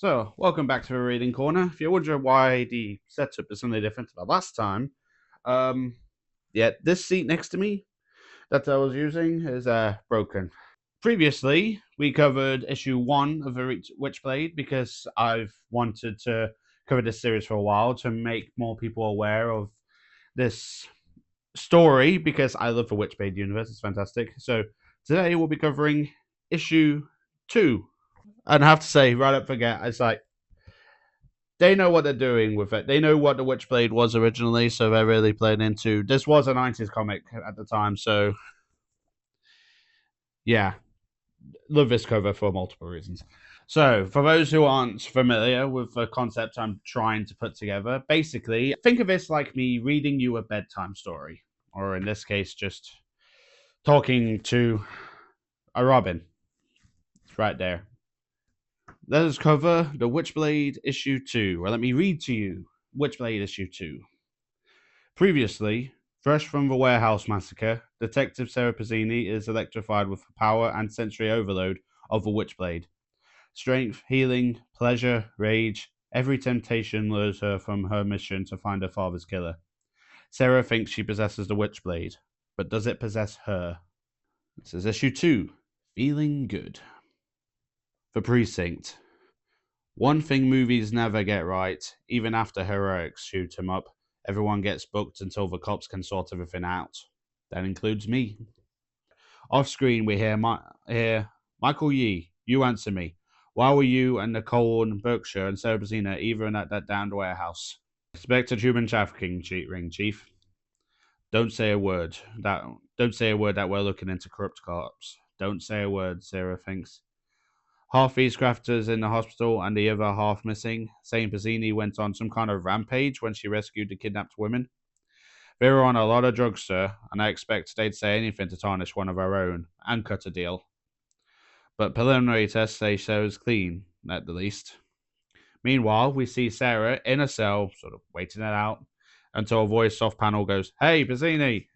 So, welcome back to the Reading Corner. If you're wondering why the setup is something different to the last time, um, yeah, this seat next to me that I was using is broken. Previously, we covered issue 1 of the Witchblade because I've wanted to cover this series for a while to make more people aware of this story because I love the Witchblade universe. It's fantastic. So, today we'll be covering issue 2. And I have to say, right up forget, it's like they know what they're doing with it. They know what the Witchblade was originally, so they're really playing into. This was a '90s comic at the time, so yeah, love this cover for multiple reasons. So, for those who aren't familiar with the concept I'm trying to put together, basically, think of this like me reading you a bedtime story, or in this case, just talking to a robin. It's right there. Let us cover the Witchblade issue 2. Well, let me read to you Witchblade issue 2. Previously, fresh from the warehouse massacre, Detective Sarah Pizzini is electrified with the power and sensory overload of the Witchblade. Strength, healing, pleasure, rage, every temptation lures her from her mission to find her father's killer. Sarah thinks she possesses the Witchblade, but does it possess her? This is issue 2, Feeling Good. The Precinct. One thing movies never get right, even after heroics shoot 'em up, everyone gets booked until the cops can sort everything out. That includes me. Off screen, we hear Michael Yee, you answer me. Why were you and Nicole and Berkshire and Sarah Bazina even at that damned warehouse? Suspected human trafficking ring, Chief. Don't say a word. Don't say a word that we're looking into corrupt cops. Don't say a word, Sarah thinks. Half these crafters in the hospital and the other half missing, saying Pizzini went on some kind of rampage when she rescued the kidnapped women. They were on a lot of drugs, sir, and I expect they'd say anything to tarnish one of our own and cut a deal. But preliminary tests say Sarah's clean, at the least. Meanwhile, we see Sarah in a cell, sort of waiting it out, until a voice off panel goes, Hey, Pizzini!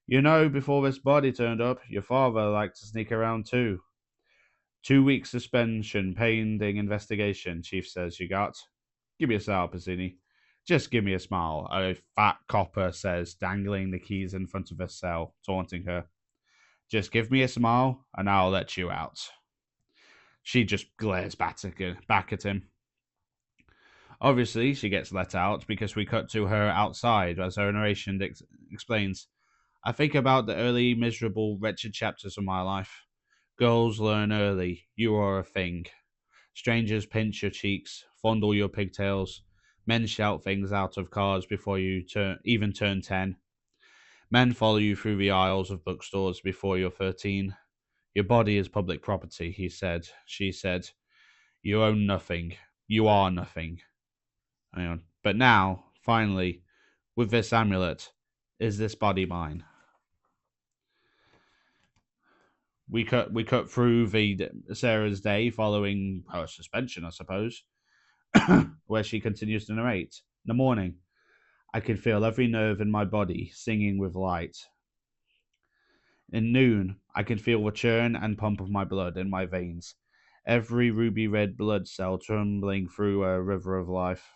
You know, before this body turned up, your father liked to sneak around too. 2 weeks suspension pending investigation, Chief says you got. Give me a smile, Pizzini. Just give me a smile, a fat copper says, dangling the keys in front of her cell, taunting her. Just give me a smile, and I'll let you out. She just glares back at him. Obviously, she gets let out because we cut to her outside as her narration explains. I think about the early, miserable, wretched chapters of my life. Girls learn early. You are a thing. Strangers pinch your cheeks, fondle your pigtails. Men shout things out of cars before you even turn 10. Men follow you through the aisles of bookstores before you're 13. Your body is public property, he said. She said, You own nothing. You are nothing. Hang on. But now, finally, with this amulet, is this body mine? We cut through the Sarah's day following her suspension, I suppose, where she continues to narrate. In the morning, I can feel every nerve in my body singing with light. In noon, I can feel the churn and pump of my blood in my veins, every ruby red blood cell tumbling through a river of life.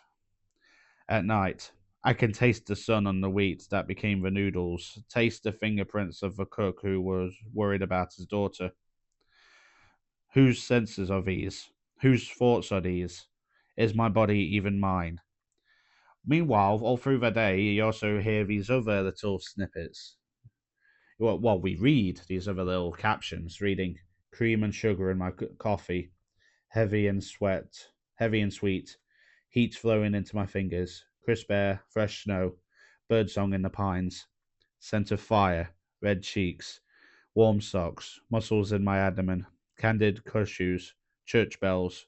At night, I can taste the sun on the wheat that became the noodles, taste the fingerprints of the cook who was worried about his daughter. Whose senses are these? Whose thoughts are these? Is my body even mine? Meanwhile, all through the day, you also hear these other little snippets. Well, we read these other little captions, reading cream and sugar in my coffee, heavy and sweet, heat flowing into my fingers, crisp air, fresh snow, birdsong in the pines, scent of fire, red cheeks, warm socks, muscles in my abdomen, candid cashews, church bells.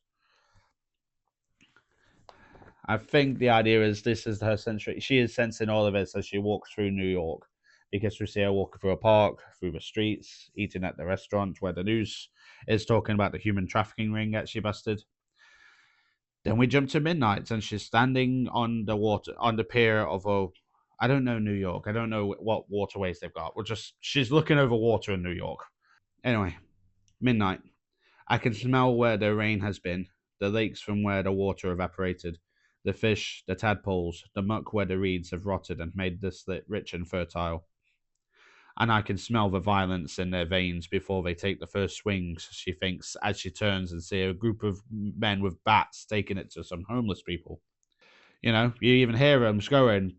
I think the idea is this is her sensory. She is sensing all of this as she walks through New York, because we see her walking through a park, through the streets, eating at the restaurant where the news is talking about the human trafficking ring that she busted. Then we jump to midnight, and she's standing on the water, on the pier of a, I don't know New York. I don't know what waterways they've got. She's looking over water in New York. Anyway, midnight. I can smell where the rain has been. the lakes from where the water evaporated, the fish, the tadpoles, the muck where the reeds have rotted and made the slit rich and fertile. And I can smell the violence in their veins before they take the first swings, she thinks, as she turns and sees a group of men with bats taking it to some homeless people. You know, you even hear them going,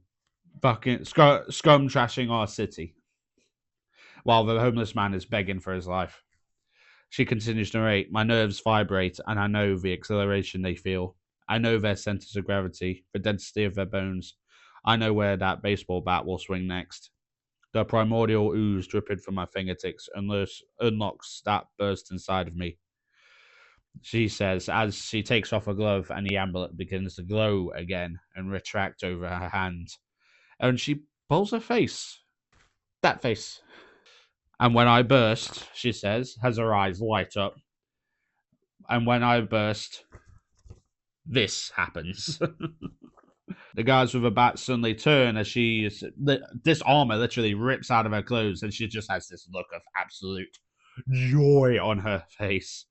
fucking scum trashing our city, while the homeless man is begging for his life. She continues to narrate, my nerves vibrate, and I know the exhilaration they feel. I know their centers of gravity, the density of their bones. I know where that baseball bat will swing next. The primordial ooze dripping from my fingertips unlocks that burst inside of me, she says, as she takes off her glove and the amulet begins to glow again and retract over her hand. And she pulls her face. That face. And when I burst, she says, as her eyes light up, and when I burst, this happens. The guards with a bat suddenly turn as this armor literally rips out of her clothes, and she just has this look of absolute joy on her face.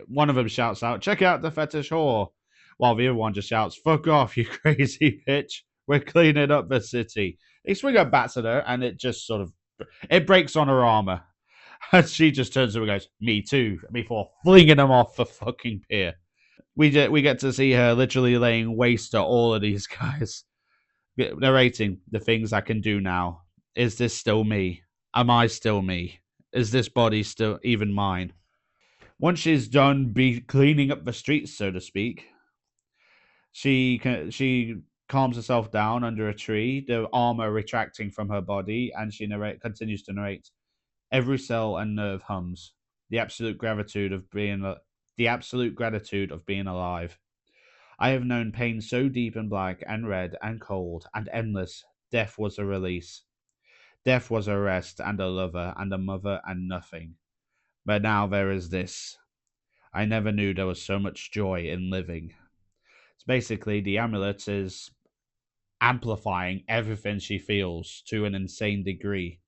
One of them shouts out, check out the fetish whore, while the other one just shouts, fuck off, you crazy bitch. We're cleaning up the city. They swing her bats at her, and it just sort of, it breaks on her armor. And she just turns to her and goes, me too, before flinging them off the fucking pier. We get to see her literally laying waste to all of these guys, narrating the things I can do now. Is this still me? Am I still me? Is this body still even mine? Once she's done be cleaning up the streets, so to speak, she calms herself down under a tree, the armor retracting from her body, and she continues to narrate. Every cell and nerve hums. The absolute gratitude of being alive. I have known pain so deep and black and red and cold and endless. Death was a release. Death was a rest and a lover and a mother and nothing. But now there is this. I never knew there was so much joy in living. It's basically the amulet is amplifying everything she feels to an insane degree.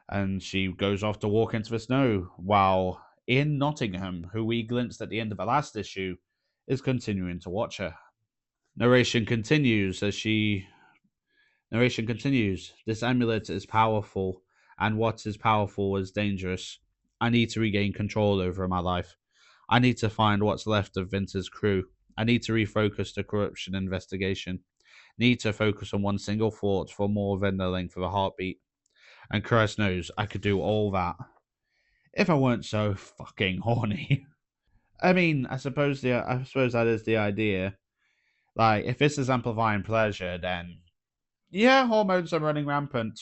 And she goes off to walk into the snow while Ian Nottingham, who we glimpsed at the end of the last issue, is continuing to watch her. Narration continues. This amulet is powerful, and what is powerful is dangerous. I need to regain control over my life. I need to find what's left of Vince's crew. I need to refocus the corruption investigation. Need to focus on one single thought for more than the length of a heartbeat. And Christ knows I could do all that if I weren't so fucking horny. I mean, I suppose that is the idea. Like, if this is amplifying pleasure, then yeah, hormones are running rampant.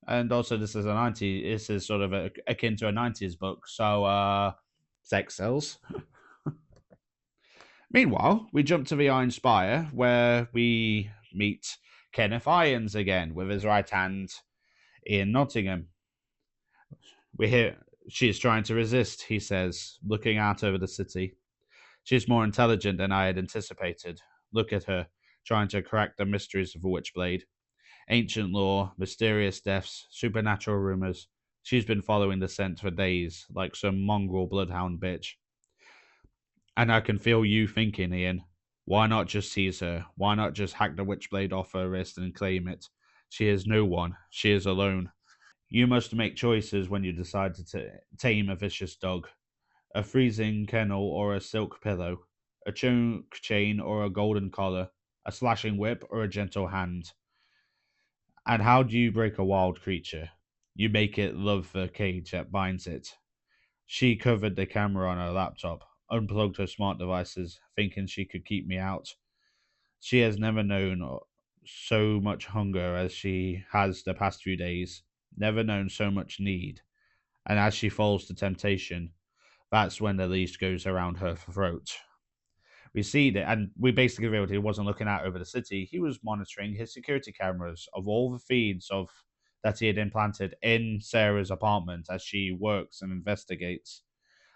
And also, this is This is sort of akin to a '90s book, so sex sells. Meanwhile, we jump to the Iron Spire, where we meet Kenneth Irons again with his right hand in Nottingham. We hear she is trying to resist, he says, looking out over the city. She's more intelligent than I had anticipated. Look at her, trying to crack the mysteries of the Witchblade. Ancient lore, mysterious deaths, supernatural rumors. She's been following the scent for days, like some mongrel bloodhound bitch. And I can feel you thinking, Ian, why not just seize her? Why not just hack the Witchblade off her wrist and claim it? She is no one. She is alone. You must make choices when you decide to tame a vicious dog. A freezing kennel or a silk pillow. A choke chain or a golden collar. A slashing whip or a gentle hand. And how do you break a wild creature? You make it love the cage that binds it. She covered the camera on her laptop, unplugged her smart devices, thinking she could keep me out. She has never known so much hunger as she has the past few days, never known so much need. And as she falls to temptation, that's when the leash goes around her throat. We see that, and we basically revealed he wasn't looking out over the city. He was monitoring his security cameras of all the feeds of that he had implanted in Sarah's apartment as she works and investigates.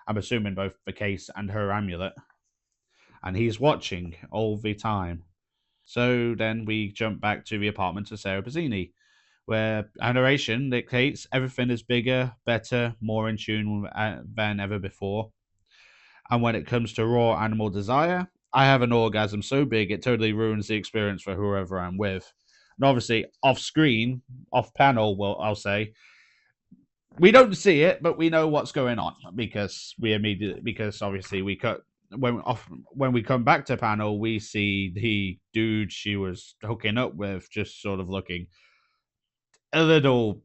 I'm assuming both the case and her amulet. And he's watching all the time. So then we jump back to the apartment of Sarah Bazzini, where our narration dictates everything is bigger, better, more in tune than ever before. And when it comes to raw animal desire, I have an orgasm so big it totally ruins the experience for whoever I'm with. And obviously, off screen, off panel, well, I'll say, we don't see it, but we know what's going on because obviously we cut when we come back to panel, we see the dude she was hooking up with just sort of looking a little.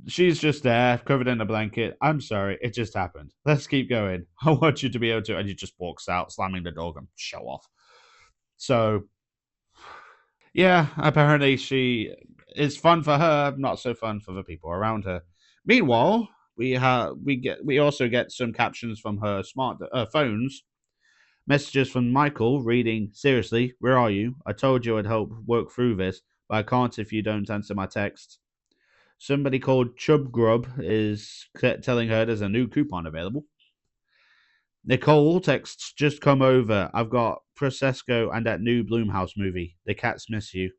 She's just there, covered in a blanket. I'm sorry, it just happened. Let's keep going. I want you to be able to, and he just walks out, slamming the door, and show off. So yeah, apparently she is fun for her, not so fun for the people around her. Meanwhile, we also get some captions from her smart phones. Messages from Michael reading, "Seriously, where are you? I told you I'd help work through this, but I can't if you don't answer my text." Somebody called Chub Grub is telling her there's a new coupon available. Nicole texts, "Just come over. I've got Prosecco and that new Bloomhouse movie. The cats miss you."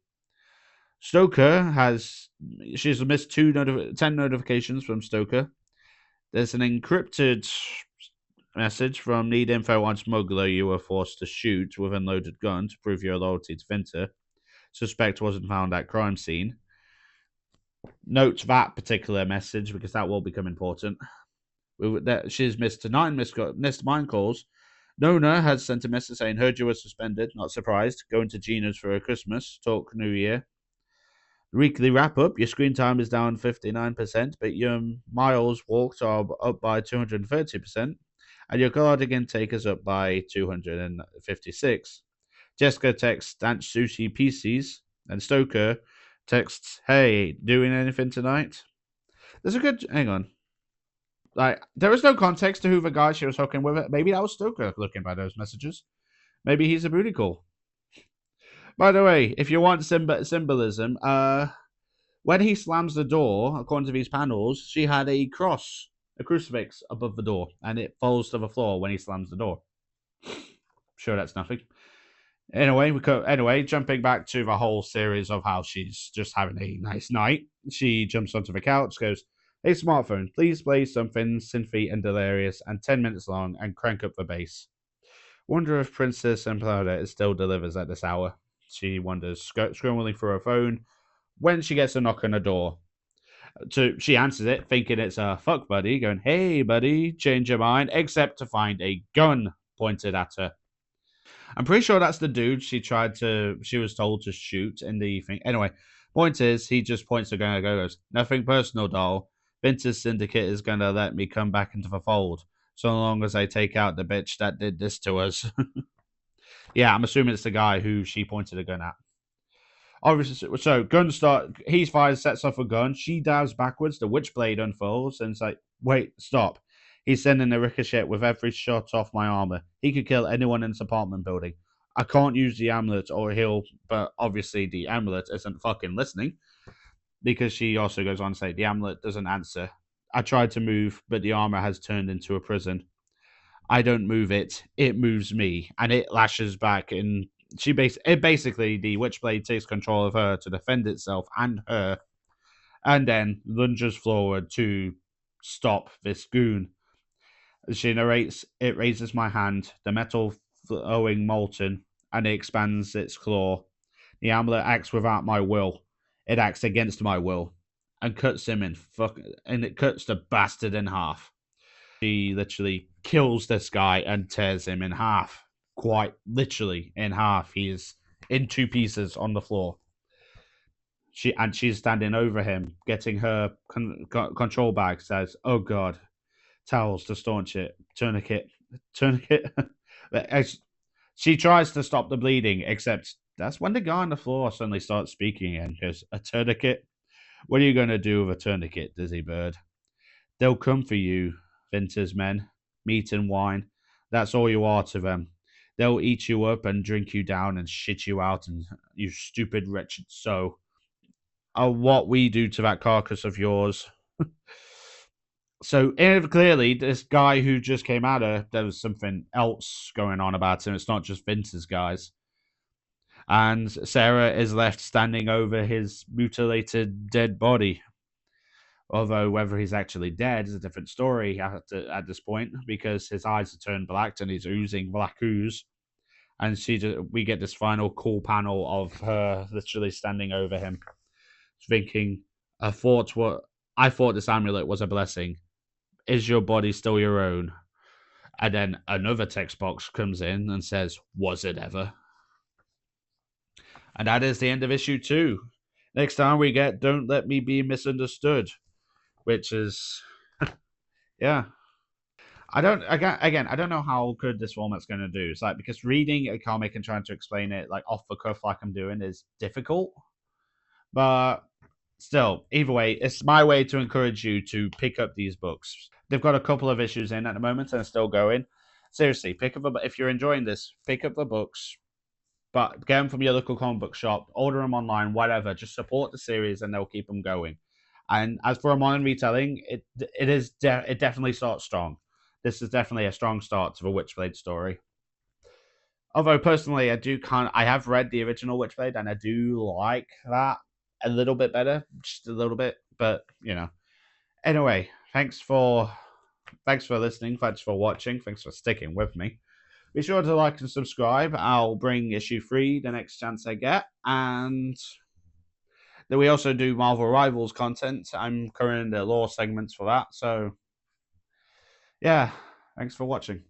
She's missed 10 notifications from Stoker. There's an encrypted message from "Need info on smuggler you were forced to shoot with unloaded gun to prove your loyalty to Vinter. Suspect wasn't found at crime scene." Note that particular message because that will become important. She's missed missed mind calls. Nona has sent a message saying, "Heard you were suspended. Not surprised. Going to Gina's for a Christmas. Talk New Year." Weekly wrap up. Your screen time is down 59%, but your miles walked are up by 230%, and your cardigan intake is up by 256. Jessica texts Dance Sushi Pieces, and Stoker texts, "Hey, doing anything tonight?" There's a good. Hang on. Like, there is no context to who the guy she was hooking with. Maybe that was Stoker looking by those messages. Maybe he's a booty call. By the way, if you want symbolism, when he slams the door, according to these panels, she had a cross, a crucifix above the door, and it falls to the floor when he slams the door. Sure, that's nothing. Anyway, jumping back to the whole series of how she's just having a nice night, she jumps onto the couch, goes, "Hey, smartphone, please play something synthy and delirious and 10 minutes long and crank up the bass. Wonder if Princess Emplada still delivers at this hour." She wonders, scrolling through her phone, when she gets a knock on the door. So she answers it, thinking it's a fuck buddy, going, "Hey, buddy, change your mind," except to find a gun pointed at her. I'm pretty sure that's the dude she was told to shoot in the thing. Anyway, point is, he just points to gun and goes, "Nothing personal, doll. Vince's syndicate is going to let me come back into the fold, so long as I take out the bitch that did this to us." Yeah, I'm assuming it's the guy who she pointed a gun at. Obviously, so gun start. He fires, sets off a gun. She dives backwards. The Witchblade unfolds, and it's like, "Wait, stop." He's sending a ricochet with every shot off my armor. He could kill anyone in this apartment building. I can't use the amulet, or he'll. But obviously, the amulet isn't fucking listening because she also goes on to say the amulet doesn't answer. I tried to move, but the armor has turned into a prison. I don't move it; it moves me, and it lashes back. And basically the Witchblade takes control of her to defend itself and her, and then lunges forward to stop this goon. As she narrates, "It raises my hand, the metal flowing molten, and it expands its claw. The amulet acts without my will. It acts against my will, and cuts him in and it cuts the bastard in half." She literally kills this guy and tears him in half. Quite literally in half. He is in two pieces on the floor. She's standing over him, getting her control bag. Says, "Oh God, towels to staunch it, tourniquet." She tries to stop the bleeding, except that's when the guy on the floor suddenly starts speaking and goes, "A tourniquet? What are you going to do with a tourniquet, Dizzy Bird? They'll come for you, Vinter's men. Meat and wine. That's all you are to them. They'll eat you up and drink you down and shit you out, and you stupid, wretched soul. What we do to that carcass of yours." So clearly, this guy who just came at her, there was something else going on about him. It's not just Vince's guys. And Sarah is left standing over his mutilated dead body. Although whether he's actually dead is a different story at this point, because his eyes have turned black and he's oozing black ooze. And we get this final cool panel of her literally standing over him, thinking, I thought this amulet was a blessing. Is your body still your own?" And then another text box comes in and says, "Was it ever?" And that is the end of issue 2. Next time we get "Don't Let Me Be Misunderstood," which is, yeah. I don't know how good this format's going to do. It's like, because reading a comic and trying to explain it like off the cuff like I'm doing is difficult. But still, either way, it's my way to encourage you to pick up these books. They've got a couple of issues in at the moment and still going. Seriously, pick up if you're enjoying this, pick up the books, but get them from your local comic book shop, order them online, whatever. Just support the series, and they'll keep them going. And as for a modern retelling, it definitely starts strong. This is definitely a strong start to the Witchblade story. Although personally, I have read the original Witchblade, and I do like that a little bit better, just a little bit. But anyway, thanks for listening, thanks for watching, thanks for sticking with me. Be sure to like and subscribe. I'll bring issue 3 the next chance I get, and then we also do Marvel Rivals content. I'm currently in the lore segments for that, so yeah, thanks for watching.